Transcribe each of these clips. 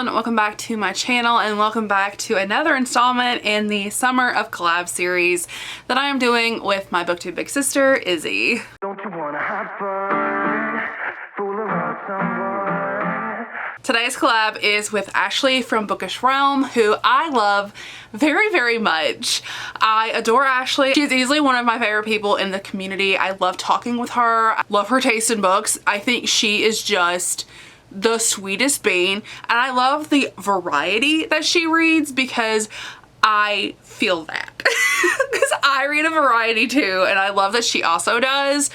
and welcome back to my channel, and welcome back to another installment in the Summer of Collab series that I am doing with my booktube big sister, Izzy. Don't you wanna have fun, fool around someone? Today's collab is with Ashley from Bookish Realm, who I love very, very much. I adore Ashley. She's easily one of my favorite people in the community. I love talking with her. I love her taste in books. I think she is just the sweetest being, and I love the variety that she reads because I feel that because I read a variety too, and I love that she also does.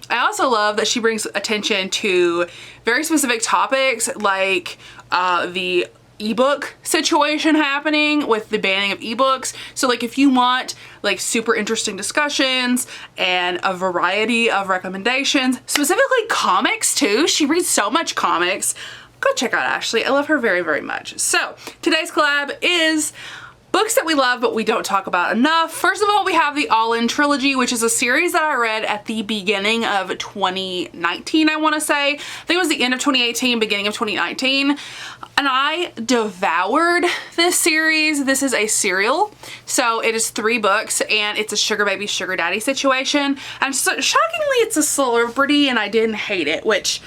I also love that she brings attention to very specific topics like the ebook situation happening with the banning of ebooks. So like if you want like super interesting discussions and a variety of recommendations, specifically comics too, she reads so much comics, go check out Ashley. I love her very, very much. So today's collab is books that we love but we don't talk about enough. First of all, we have the In Trilogy, which is a series that I read at the beginning of 2019, I want to say. I think it was the end of 2018, beginning of 2019. And I devoured this series. This is a serial. So it is 3 books and it's a sugar baby, sugar daddy situation. And so, shockingly, it's a celebrity and I didn't hate it, which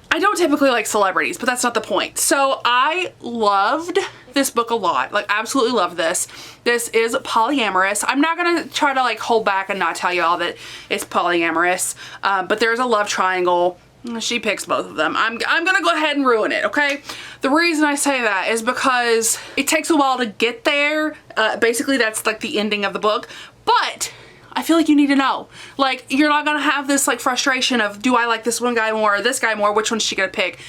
I don't typically like celebrities, but that's not the point. So I loved this book a lot, like absolutely love this. This is polyamorous. I'm not gonna try to like hold back and not tell you all that it's polyamorous, but there's a love triangle. She picks both of them. I'm gonna go ahead and ruin it, okay? The reason I say that is because it takes a while to get there. Basically that's like the ending of the book, but I feel like you need to know. Like, you're not gonna have this like frustration of, do I like this one guy more or this guy more? Which one's she gonna pick?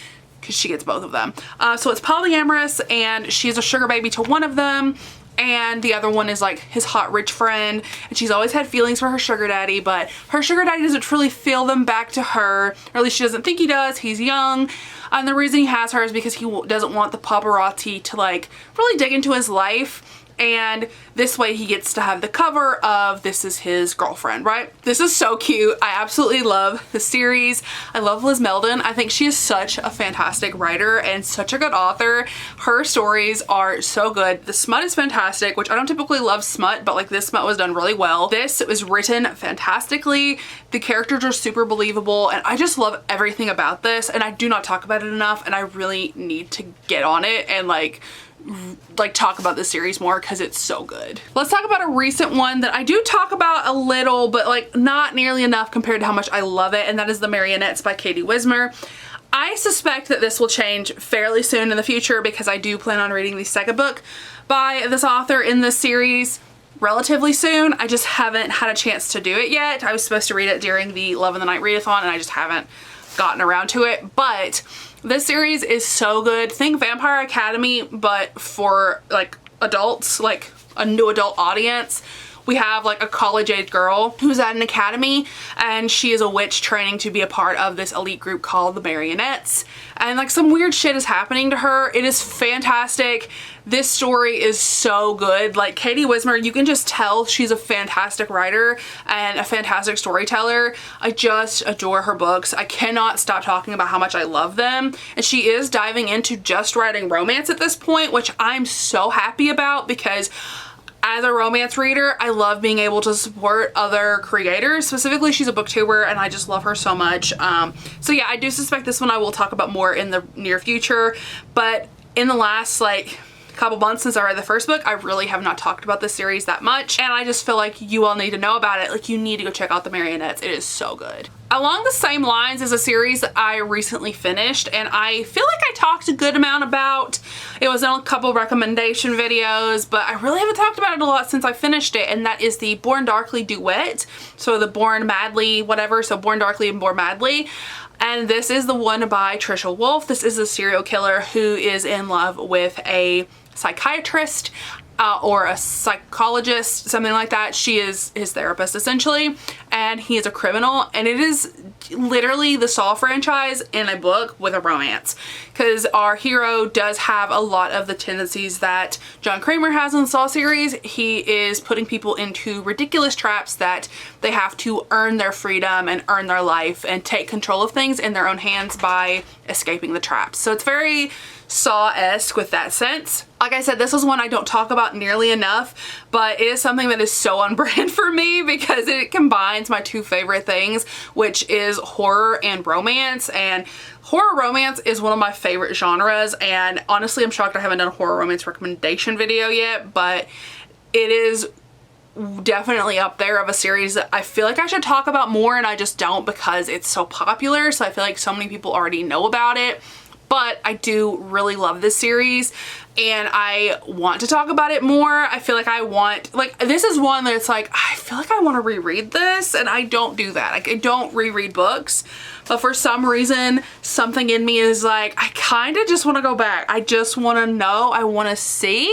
Because she gets both of them. So it's polyamorous and she's a sugar baby to one of them, and the other one is like his hot rich friend, and she's always had feelings for her sugar daddy, but her sugar daddy doesn't truly feel them back to her, or at least she doesn't think he does. He's young, and the reason he has her is because he doesn't want the paparazzi to like really dig into his life. And this way he gets to have the cover of this is his girlfriend, right? This is so cute. I absolutely love the series. I love Liz Meldon. I think she is such a fantastic writer and such a good author. Her stories are so good. The smut is fantastic, which I don't typically love smut, but like this smut was done really well. This was written fantastically. The characters are super believable, and I just love everything about this, and I do not talk about it enough, and I really need to get on it and like talk about this series more because it's so good. Let's talk about a recent one that I do talk about a little, but like not nearly enough compared to how much I love it, and that is The Marionettes by Katie Wismer. I suspect that this will change fairly soon in the future because I do plan on reading the second book by this author in this series relatively soon. I just haven't had a chance to do it yet. I was supposed to read it during the Love in the Night readathon and I just haven't gotten around to it, but this series is so good. Think Vampire Academy, but for like adults, like a new adult audience. We have like a college-age girl who's at an academy, and she is a witch training to be a part of this elite group called the Marionettes, and like some weird shit is happening to her. It is fantastic. This story is so good. Like Katie Wismer, you can just tell she's a fantastic writer and a fantastic storyteller. I just adore her books. I cannot stop talking about how much I love them, and she is diving into just writing romance at this point, which I'm so happy about because as a romance reader, I love being able to support other creators. Specifically, she's a booktuber and I just love her so much. So yeah, I do suspect this one I will talk about more in the near future, but in the last like couple months since I read the first book, I really have not talked about this series that much, and I just feel like you all need to know about it. Like, you need to go check out The Marionettes. It is so good. Along the same lines is a series that I recently finished, and I feel like I talked a good amount about. It was in a couple recommendation videos, but I really haven't talked about it a lot since I finished it, and that is the Born Darkly duet. So the Born Madly whatever, so Born Darkly and Born Madly. And this is the one by Trisha Wolfe. This is a serial killer who is in love with a psychiatrist. or a psychologist, something like that. She is his therapist essentially, and he is a criminal, and it is literally the Saw franchise in a book with a romance, because our hero does have a lot of the tendencies that John Kramer has in the Saw series. He is putting people into ridiculous traps that they have to earn their freedom and earn their life and take control of things in their own hands by escaping the traps. So it's very Saw-esque with that sense. Like I said, this is one I don't talk about nearly enough, but it is something that is so on brand for me because it combines my two favorite things, which is horror and romance. And horror romance is one of my favorite genres, and honestly I'm shocked I haven't done a horror romance recommendation video yet, but it is definitely up there of a series that I feel like I should talk about more, and I just don't because it's so popular. So I feel like so many people already know about it. But I do really love this series and I want to talk about it more. I feel like I want, like, this is one that's like, I feel like I want to reread this, and I don't do that. Like, I don't reread books, but for some reason, something in me is like, I kind of just want to go back. I just want to know, I want to see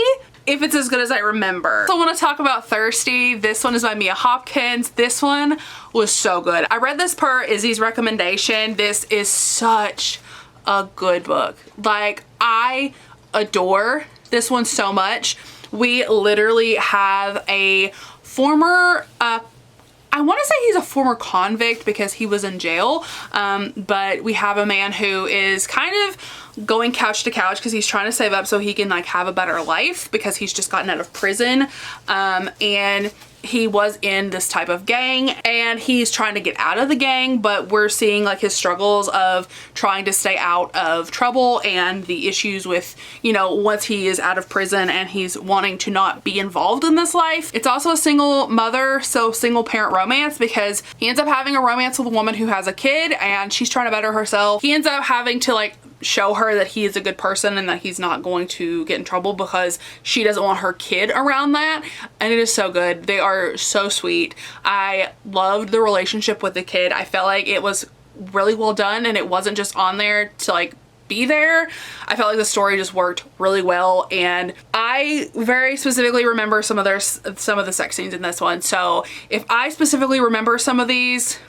if it's as good as I remember. So I want to talk about Thirsty. This one is by Mia Hopkins. This one was so good. I read this per Izzy's recommendation. This is such a good book. Like, I adore this one so much. We literally have a former I want to say he's a former convict because he was in jail, but we have a man who is kind of going couch to couch because he's trying to save up so he can like have a better life because he's just gotten out of prison, and he was in this type of gang and he's trying to get out of the gang, but we're seeing like his struggles of trying to stay out of trouble and the issues with, you know, once he is out of prison and he's wanting to not be involved in this life. It's also a single mother, so single parent romance, because he ends up having a romance with a woman who has a kid and she's trying to better herself. He ends up having to like show her that he is a good person and that he's not going to get in trouble because she doesn't want her kid around that. And it is so good. They are so sweet. I loved the relationship with the kid. I felt like it was really well done and it wasn't just on there to like be there. I felt like the story just worked really well, and I very specifically remember some of the sex scenes in this one. So if I specifically remember some of these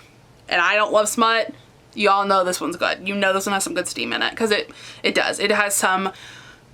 and I don't love smut, y'all know this one's good. You know this one has some good steam in it, because it does. It has some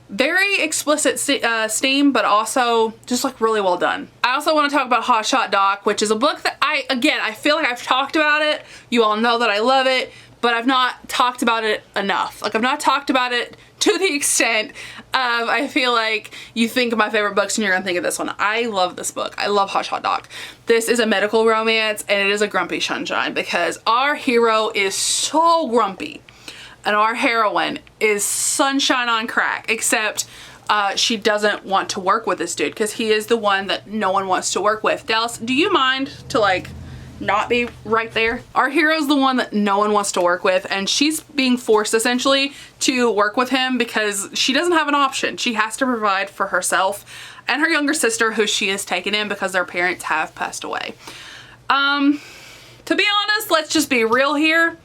very explicit steam, but also just like really well done. I also want to talk about Hotshot Doc, which is a book that I feel like I've talked about it. You all know that I love it, but I've not talked about it enough. Like, I've not talked about it to the extent of, I feel like you think of my favorite books and you're gonna think of this one. I love this book. I love Hotshot Doc. This is a medical romance and it is a grumpy sunshine because our hero is so grumpy and our heroine is sunshine on crack, except she doesn't want to work with this dude because he is the one that no one wants to work with. Dallas, do you mind to like not be right there? Our hero's the one that no one wants to work with, and she's being forced essentially to work with him because she doesn't have an option. She has to provide for herself and her younger sister, who she has taken in because their parents have passed away. To be honest, let's just be real here.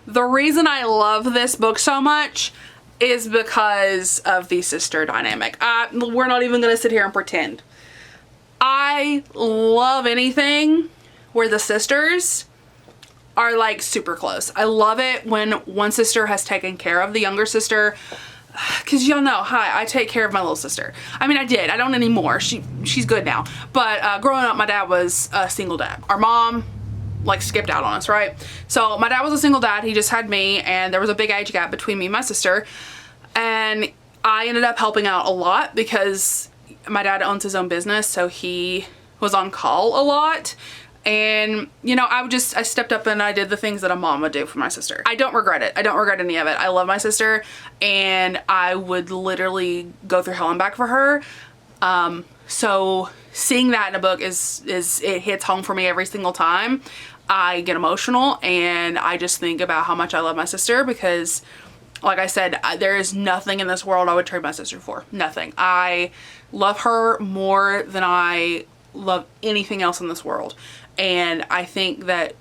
The reason I love this book so much is because of the sister dynamic. We're not even gonna sit here and pretend. I love anything where the sisters are like super close. I love it when one sister has taken care of the younger sister, because y'all know, I take care of my little sister. I mean, I did. I don't anymore. She's good now. But growing up, my dad was a single dad. Our mom like skipped out on us, right? So my dad was a single dad. He just had me, and there was a big age gap between me and my sister. And I ended up helping out a lot because my dad owns his own business, so he was on call a lot. And you know, I stepped up and I did the things that a mom would do for my sister. I don't regret it. I don't regret any of it. I love my sister and I would literally go through hell and back for her. So seeing that in a book it hits home for me every single time. I get emotional and I just think about how much I love my sister because, like I said, there is nothing in this world I would trade my sister for. Nothing. I love her more than I love anything else in this world. And I think that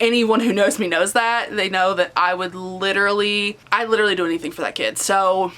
anyone who knows me knows that. They know that I literally do anything for that kid. So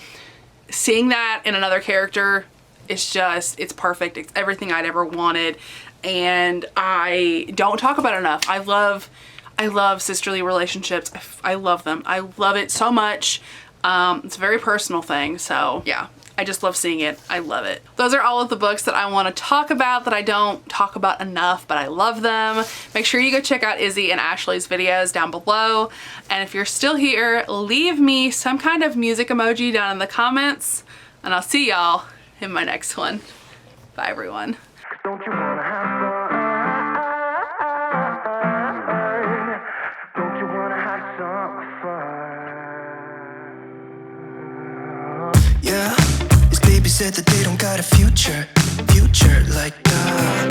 seeing that in another character it's perfect. It's everything I'd ever wanted, and I don't talk about it enough. I love sisterly relationships. I love them. I love it so much. It's a very personal thing, so yeah. I just love seeing it. I love it. Those are all of the books that I want to talk about that I don't talk about enough, but I love them. Make sure you go check out Izzy and Ashley's videos down below. And if you're still here, leave me some kind of music emoji down in the comments, and I'll see y'all in my next one. Bye, everyone. Don't you wanna have fun? Don't you wanna have some fun? Yeah, his baby said that they don't got a future like that.